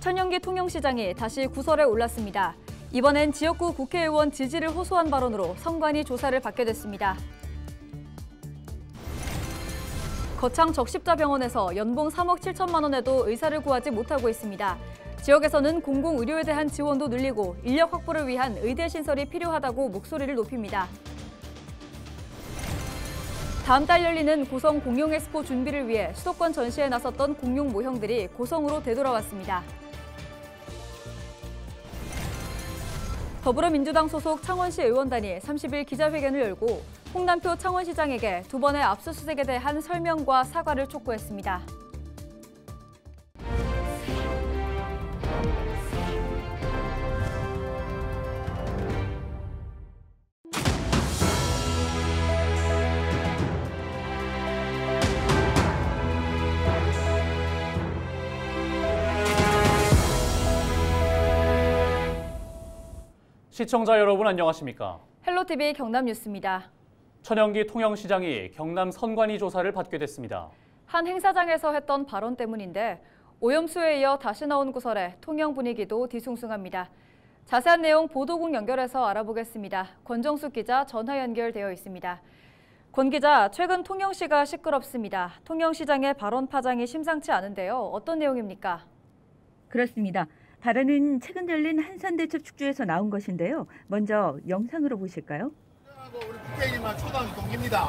천연기 통영시장이 다시 구설에 올랐습니다. 이번엔 지역구 국회의원 지지를 호소한 발언으로 선관위 조사를 받게 됐습니다. 거창 적십자병원에서 연봉 3억 7천만 원에도 의사를 구하지 못하고 있습니다. 지역에서는 공공의료에 대한 지원도 늘리고 인력 확보를 위한 의대 신설이 필요하다고 목소리를 높입니다. 다음 달 열리는 고성 공룡 엑스포 준비를 위해 수도권 전시에 나섰던 공룡 모형들이 고성으로 되돌아왔습니다. 더불어민주당 소속 창원시 의원단이 30일 기자회견을 열고 홍남표 창원시장에게 2번의 압수수색에 대한 설명과 사과를 촉구했습니다. 시청자 여러분 안녕하십니까? 헬로티비 경남뉴스입니다. 천연기 통영시장이 경남 선관위 조사를 받게 됐습니다. 한 행사장에서 했던 발언 때문인데 오염수에 이어 다시 나온 구설에 통영 분위기도 뒤숭숭합니다. 자세한 내용 보도국 연결해서 알아보겠습니다. 권정숙 기자 전화 연결되어 있습니다. 권 기자, 최근 통영시가 시끄럽습니다. 통영시장의 발언 파장이 심상치 않은데요. 어떤 내용입니까? 그렇습니다. 발언은 최근 열린 한산대첩 축제에서 나온 것인데요. 먼저 영상으로 보실까요? 우리 국회의원만 초등학교 동기입니다.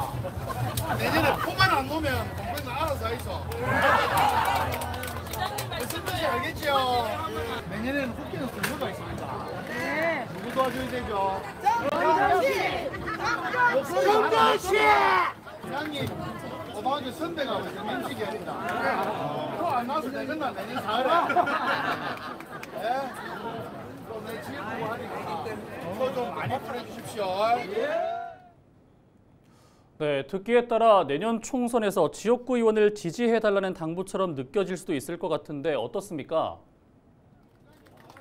내년에 포만 안 놓으면 동생은 알아서 하이소. 무슨 뜻인지 알겠지요? 내년에는 국회는 선거가 있습니다. 네. 누구 도와줘야 되죠? 정도시! 시장님, 고등학교 선배가 민식이 아닙니다. 또 안 나와서 내년 4월에. 네? 내 지금 보고 하니까 그거 좀 많이 풀어주십시오. 네, 듣기에 따라 내년 총선에서 지역구 의원을 지지해달라는 당부처럼 느껴질 수도 있을 것 같은데 어떻습니까?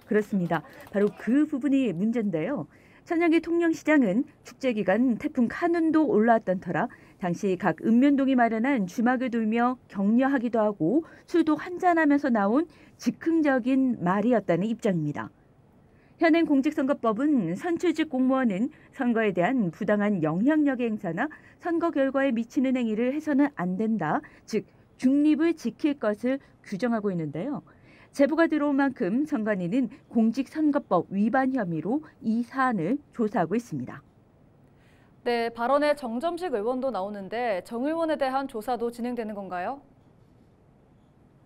그렇습니다. 바로 그 부분이 문제인데요. 천연기 통영시장은 축제 기간 태풍 카눈도 올라왔던 터라 당시 각 읍면동이 마련한 주막을 돌며 격려하기도 하고 술도 한잔하면서 나온 즉흥적인 말이었다는 입장입니다. 현행 공직선거법은 선출직 공무원은 선거에 대한 부당한 영향력의 행사나 선거 결과에 미치는 행위를 해서는 안 된다, 즉 중립을 지킬 것을 규정하고 있는데요. 제보가 들어온 만큼 선관위는 공직선거법 위반 혐의로 이 사안을 조사하고 있습니다. 네, 발언에 정점식 의원도 나오는데 정 의원에 대한 조사도 진행되는 건가요?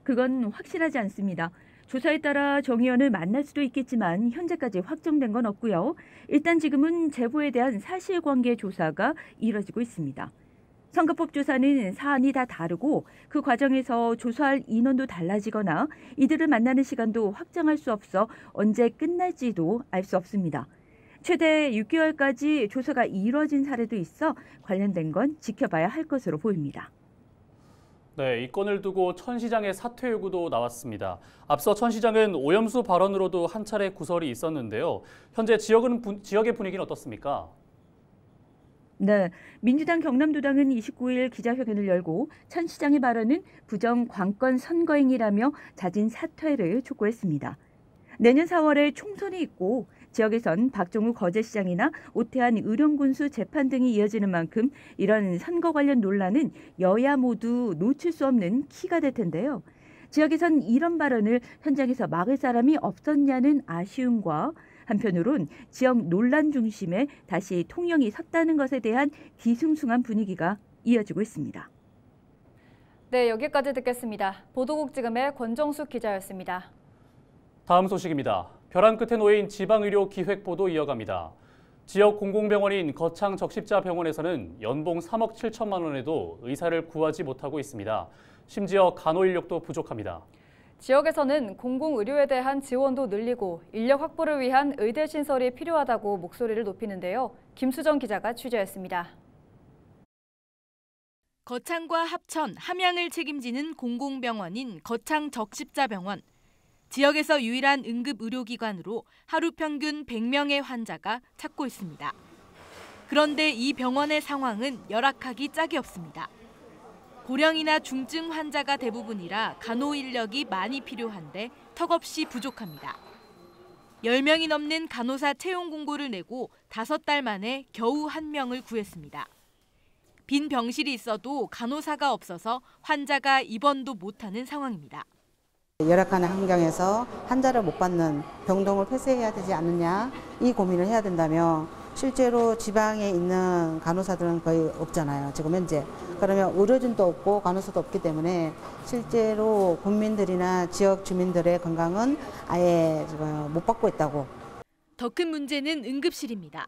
그건 확실하지 않습니다. 조사에 따라 정 의원을 만날 수도 있겠지만 현재까지 확정된 건 없고요. 일단 지금은 제보에 대한 사실관계 조사가 이뤄지고 있습니다. 선거법 조사는 사안이 다 다르고 그 과정에서 조사할 인원도 달라지거나 이들을 만나는 시간도 확정할 수 없어 언제 끝날지도 알 수 없습니다. 최대 6개월까지 조사가 이뤄진 사례도 있어 관련된 건 지켜봐야 할 것으로 보입니다. 네, 이 건을 두고 천 시장의 사퇴 요구도 나왔습니다. 앞서 천 시장은 오염수 발언으로도 한 차례 구설이 있었는데요. 현재 지역의 분위기는 어떻습니까? 네, 민주당 경남도당은 29일 기자회견을 열고 천 시장의 발언은 부정 관권 선거행위라며 자진 사퇴를 촉구했습니다. 내년 4월에 총선이 있고 지역에선 박종우 거제시장이나 오태한 의령군수 재판 등이 이어지는 만큼 이런 선거 관련 논란은 여야 모두 놓칠 수 없는 키가 될 텐데요. 지역에선 이런 발언을 현장에서 막을 사람이 없었냐는 아쉬움과 한편으론 지역 논란 중심에 다시 통영이 섰다는 것에 대한 뒤숭숭한 분위기가 이어지고 있습니다. 네, 여기까지 듣겠습니다. 보도국 지금의 권정숙 기자였습니다. 다음 소식입니다. 벼랑 끝에 놓인 지방의료 기획보도 이어갑니다. 지역 공공병원인 거창 적십자병원에서는 연봉 3억 7천만 원에도 의사를 구하지 못하고 있습니다. 심지어 간호 인력도 부족합니다. 지역에서는 공공의료에 대한 지원도 늘리고 인력 확보를 위한 의대 신설이 필요하다고 목소리를 높이는데요. 김수정 기자가 취재했습니다. 거창과 합천, 함양을 책임지는 공공병원인 거창 적십자병원. 지역에서 유일한 응급의료기관으로 하루 평균 100명의 환자가 찾고 있습니다. 그런데 이 병원의 상황은 열악하기 짝이 없습니다. 고령이나 중증 환자가 대부분이라 간호 인력이 많이 필요한데 턱없이 부족합니다. 10명이 넘는 간호사 채용 공고를 내고 5달 만에 겨우 1명을 구했습니다. 빈 병실이 있어도 간호사가 없어서 환자가 입원도 못하는 상황입니다. 열악한 환경에서 환자를 못 받는 병동을 폐쇄해야 되지 않느냐 이 고민을 해야 된다면 실제로 지방에 있는 간호사들은 거의 없잖아요. 지금 현재. 그러면 의료진도 없고 간호사도 없기 때문에 실제로 국민들이나 지역 주민들의 건강은 아예 지금 못 받고 있다고. 더 큰 문제는 응급실입니다.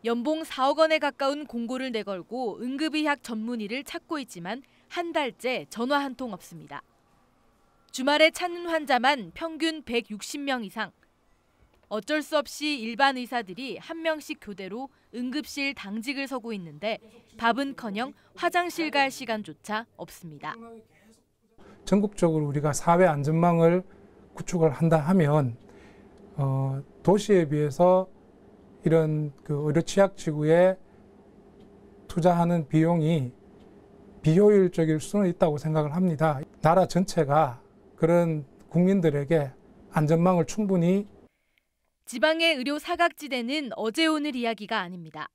연봉 4억 원에 가까운 공고를 내걸고 응급의학 전문의를 찾고 있지만 한 달째 전화 한 통 없습니다. 주말에 찾는 환자만 평균 160명 이상. 어쩔 수 없이 일반 의사들이 한 명씩 교대로 응급실 당직을 서고 있는데 밥은커녕 화장실 갈 시간조차 없습니다. 전국적으로 우리가 사회 안전망을 구축을 한다 하면 도시에 비해서 이런 의료 취약지구에 투자하는 비용이 비효율적일 수는 있다고 생각을 합니다. 나라 전체가 그런 국민들에게 안전망을 충분히. 지방의 의료 사각지대는 어제 오늘 이야기가 아닙니다.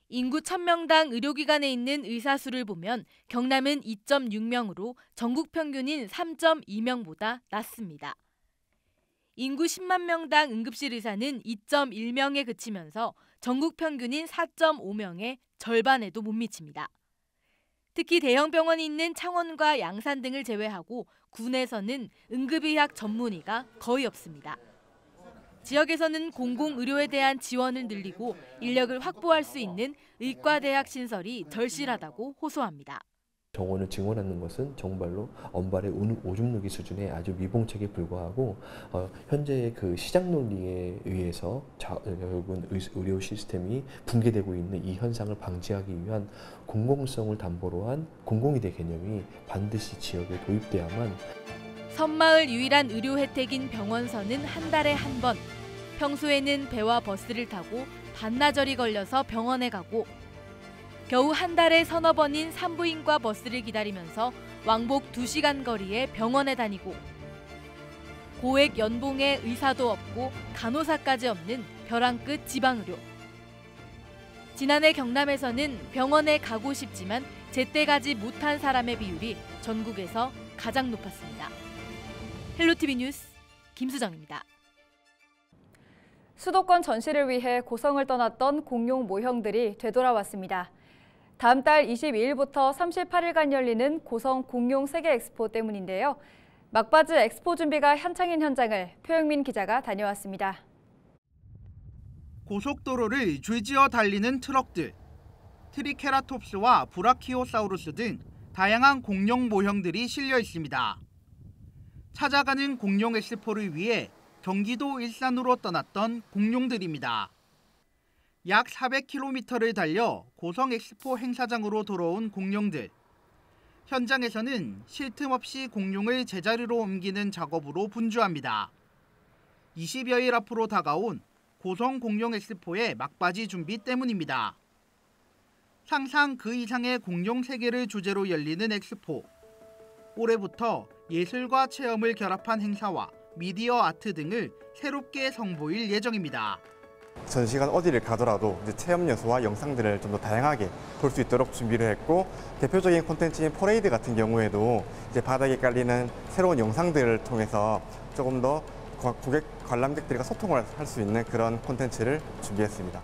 인구 1000명당 의료기관에 있는 의사 수를 보면 경남은 2.6명으로 전국 평균인 3.2명보다 낮습니다. 인구 10만 명당 응급실 의사는 2.1명에 그치면서 전국 평균인 4.5명의 절반에도 못 미칩니다. 특히 대형 병원이 있는 창원과 양산 등을 제외하고 군에서는 응급의학 전문의가 거의 없습니다. 지역에서는 공공의료에 대한 지원을 늘리고 인력을 확보할 수 있는 의과대학 신설이 절실하다고 호소합니다. 정원을 증원하는 것은 정말로 언발의 오줌 누기 수준의 아주 미봉책에 불과하고 현재의 그 시장 논리에 의해서 결국은 의료 시스템이 붕괴되고 있는 이 현상을 방지하기 위한 공공성을 담보로 한 공공의대 개념이 반드시 지역에 도입돼야만. 섬마을 유일한 의료 혜택인 병원선은 한 달에 한 번. 평소에는 배와 버스를 타고 반나절이 걸려서 병원에 가고 겨우 한 달에 서너 번인 산부인과 버스를 기다리면서 왕복 2시간 거리에 병원에 다니고 고액 연봉에 의사도 없고 간호사까지 없는 벼랑 끝 지방의료. 지난해 경남에서는 병원에 가고 싶지만 제때 가지 못한 사람의 비율이 전국에서 가장 높았습니다. 헬로티비 뉴스 김수정입니다. 수도권 전시를 위해 고성을 떠났던 공룡 모형들이 되돌아왔습니다. 다음 달 22일부터 38일간 열리는 고성 공룡 세계 엑스포 때문인데요. 막바지 엑스포 준비가 한창인 현장을 표영민 기자가 다녀왔습니다. 고속도로를 줄지어 달리는 트럭들, 트리케라톱스와 브라키오사우루스 등 다양한 공룡 모형들이 실려 있습니다. 찾아가는 공룡 엑스포를 위해 경기도 일산으로 떠났던 공룡들입니다. 약 400km를 달려 고성 엑스포 행사장으로 돌아온 공룡들. 현장에서는 쉴 틈 없이 공룡을 제자리로 옮기는 작업으로 분주합니다. 20여일 앞으로 다가온 고성 공룡 엑스포의 막바지 준비 때문입니다. 상상 그 이상의 공룡 세계를 주제로 열리는 엑스포. 올해부터 예술과 체험을 결합한 행사와 미디어 아트 등을 새롭게 선보일 예정입니다. 전시관 어디를 가더라도 이제 체험 요소와 영상들을 좀 더 다양하게 볼 수 있도록 준비를 했고, 대표적인 콘텐츠인 퍼레이드 같은 경우에도 이제 바닥에 깔리는 새로운 영상들을 통해서 조금 더 고객 관람객들과 소통을 할 수 있는 그런 콘텐츠를 준비했습니다.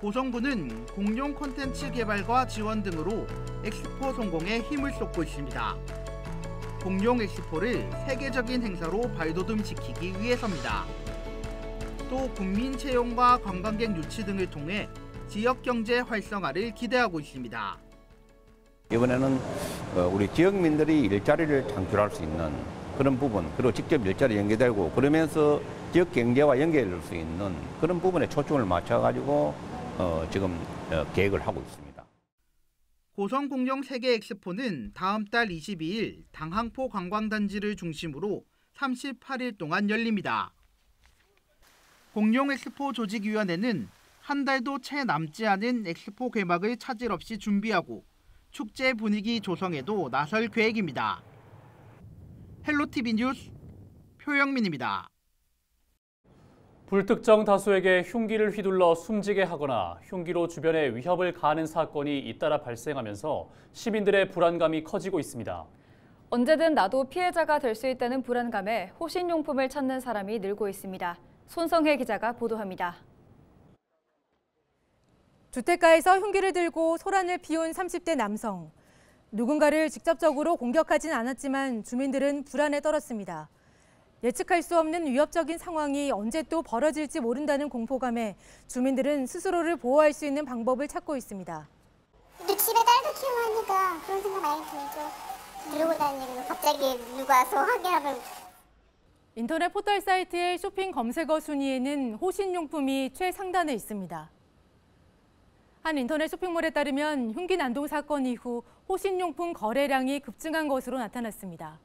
고성군은 공룡 콘텐츠 개발과 지원 등으로 엑스포 성공에 힘을 쏟고 있습니다. 공룡 엑스포를 세계적인 행사로 발돋움시키기 위해서입니다. 또 국민 채용과 관광객 유치 등을 통해 지역 경제 활성화를 기대하고 있습니다. 이번에는 우리 지역민들이 일자리를 창출할 수 있는 그런 부분, 그리고 직접 일자리 연계되고 그러면서 지역 경제와 연결될 수 있는 그런 부분에 초점을 맞춰가지고 지금 계획을 하고 있습니다. 고성 공룡 세계 엑스포는 다음 달 22일 당항포 관광단지를 중심으로 38일 동안 열립니다. 공룡 엑스포 조직위원회는 한 달도 채 남지 않은 엑스포 개막을 차질 없이 준비하고 축제 분위기 조성에도 나설 계획입니다. 헬로티비 뉴스 표영민입니다. 불특정 다수에게 흉기를 휘둘러 숨지게 하거나 흉기로 주변에 위협을 가하는 사건이 잇따라 발생하면서 시민들의 불안감이 커지고 있습니다. 언제든 나도 피해자가 될 수 있다는 불안감에 호신용품을 찾는 사람이 늘고 있습니다. 손성혜 기자가 보도합니다. 주택가에서 흉기를 들고 소란을 피운 30대 남성. 누군가를 직접적으로 공격하진 않았지만 주민들은 불안에 떨었습니다. 예측할 수 없는 위협적인 상황이 언제 또 벌어질지 모른다는 공포감에 주민들은 스스로를 보호할 수 있는 방법을 찾고 있습니다. 우리 집에 딸도 키우니까 그런 생각 많이 들죠. 들고 다니고 갑자기 누가 와서 확인하면. 인터넷 포털 사이트의 쇼핑 검색어 순위에는 호신용품이 최상단에 있습니다. 한 인터넷 쇼핑몰에 따르면 흉기 난동 사건 이후 호신용품 거래량이 급증한 것으로 나타났습니다.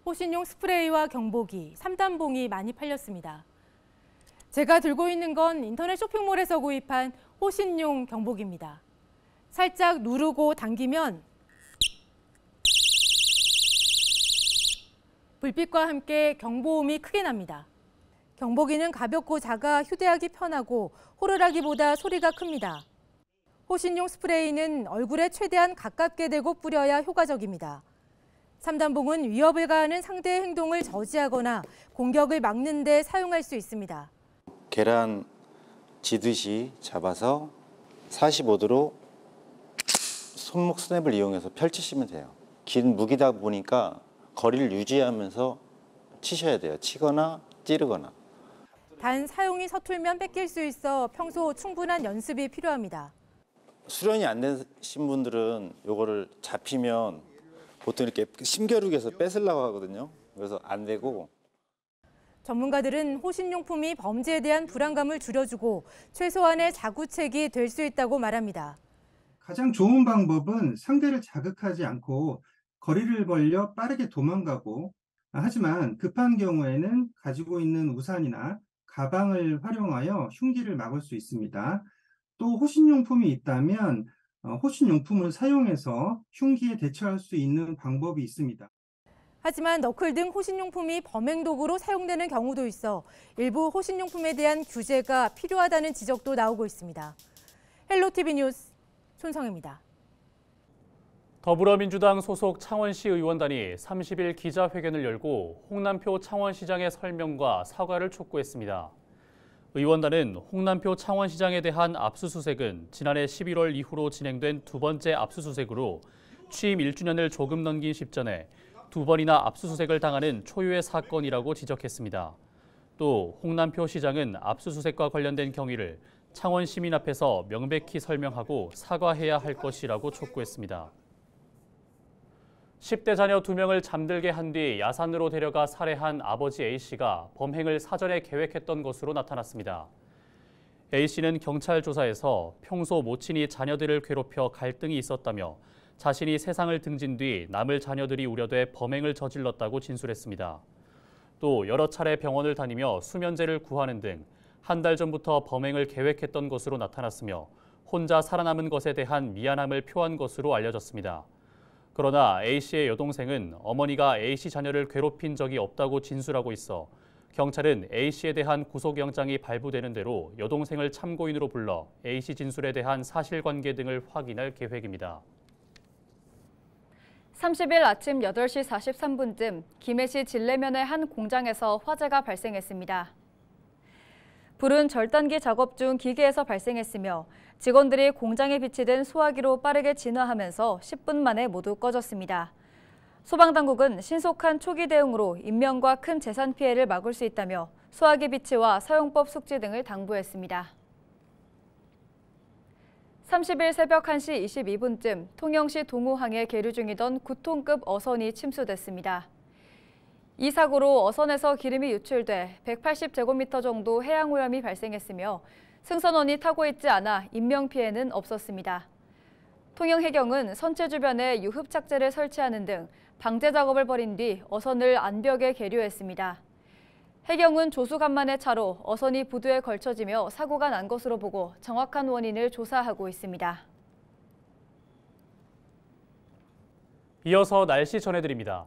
호신용 스프레이와 경보기, 3단봉이 많이 팔렸습니다. 제가 들고 있는 건 인터넷 쇼핑몰에서 구입한 호신용 경보기입니다. 살짝 누르고 당기면 불빛과 함께 경보음이 크게 납니다. 경보기는 가볍고 작아 휴대하기 편하고 호루라기보다 소리가 큽니다. 호신용 스프레이는 얼굴에 최대한 가깝게 대고 뿌려야 효과적입니다. 3단봉은 위협을 가하는 상대의 행동을 저지하거나 공격을 막는 데 사용할 수 있습니다. 계란 지듯이 잡아서 45도로 손목 스냅을 이용해서 펼치시면 돼요. 긴 무기다 보니까 거리를 유지하면서 치셔야 돼요. 치거나 찌르거나. 단 사용이 서툴면 뺏길 수 있어 평소 충분한 연습이 필요합니다. 수련이 안 되신 분들은 이거를 잡히면 보통 이렇게 심겨루기해서 뺏으려고 하거든요. 그래서 안 되고. 전문가들은 호신용품이 범죄에 대한 불안감을 줄여주고 최소한의 자구책이 될 수 있다고 말합니다. 가장 좋은 방법은 상대를 자극하지 않고 거리를 벌려 빠르게 도망가고, 하지만 급한 경우에는 가지고 있는 우산이나 가방을 활용하여 흉기를 막을 수 있습니다. 또 호신용품이 있다면 호신용품을 사용해서 흉기에 대처할 수 있는 방법이 있습니다. 하지만 너클 등 호신용품이 범행 도구로 사용되는 경우도 있어 일부 호신용품에 대한 규제가 필요하다는 지적도 나오고 있습니다. 헬로티비 뉴스 손성혜입니다. 더불어민주당 소속 창원시 의원단이 30일 기자회견을 열고 홍남표 창원시장의 설명과 사과를 촉구했습니다. 의원단은 홍남표 창원시장에 대한 압수수색은 지난해 11월 이후로 진행된 두 번째 압수수색으로 취임 1주년을 조금 넘긴 시점에 두 번이나 압수수색을 당하는 초유의 사건이라고 지적했습니다. 또 홍남표 시장은 압수수색과 관련된 경위를 창원 시민 앞에서 명백히 설명하고 사과해야 할 것이라고 촉구했습니다. 10대 자녀 2명을 잠들게 한 뒤 야산으로 데려가 살해한 아버지 A씨가 범행을 사전에 계획했던 것으로 나타났습니다. A씨는 경찰 조사에서 평소 모친이 자녀들을 괴롭혀 갈등이 있었다며 자신이 세상을 등진 뒤 남을 자녀들이 우려돼 범행을 저질렀다고 진술했습니다. 또 여러 차례 병원을 다니며 수면제를 구하는 등 한 달 전부터 범행을 계획했던 것으로 나타났으며 혼자 살아남은 것에 대한 미안함을 표한 것으로 알려졌습니다. 그러나 A씨의 여동생은 어머니가 A씨 자녀를 괴롭힌 적이 없다고 진술하고 있어 경찰은 A씨에 대한 구속영장이 발부되는 대로 여동생을 참고인으로 불러 A씨 진술에 대한 사실관계 등을 확인할 계획입니다. 30일 아침 8시 43분쯤 김해시 진례면의 한 공장에서 화재가 발생했습니다. 불은 절단기 작업 중 기계에서 발생했으며 직원들이 공장에 비치된 소화기로 빠르게 진화하면서 10분 만에 모두 꺼졌습니다. 소방당국은 신속한 초기 대응으로 인명과 큰 재산 피해를 막을 수 있다며 소화기 비치와 사용법 숙지 등을 당부했습니다. 30일 새벽 1시 22분쯤 통영시 동호항에 계류 중이던 9톤급 어선이 침수됐습니다. 이 사고로 어선에서 기름이 유출돼 180제곱미터 정도 해양오염이 발생했으며 승선원이 타고 있지 않아 인명피해는 없었습니다. 통영해경은 선체 주변에 유흡착제를 설치하는 등 방제 작업을 벌인 뒤 어선을 안벽에 계류했습니다. 해경은 조수간만의 차로 어선이 부두에 걸쳐지며 사고가 난 것으로 보고 정확한 원인을 조사하고 있습니다. 이어서 날씨 전해드립니다.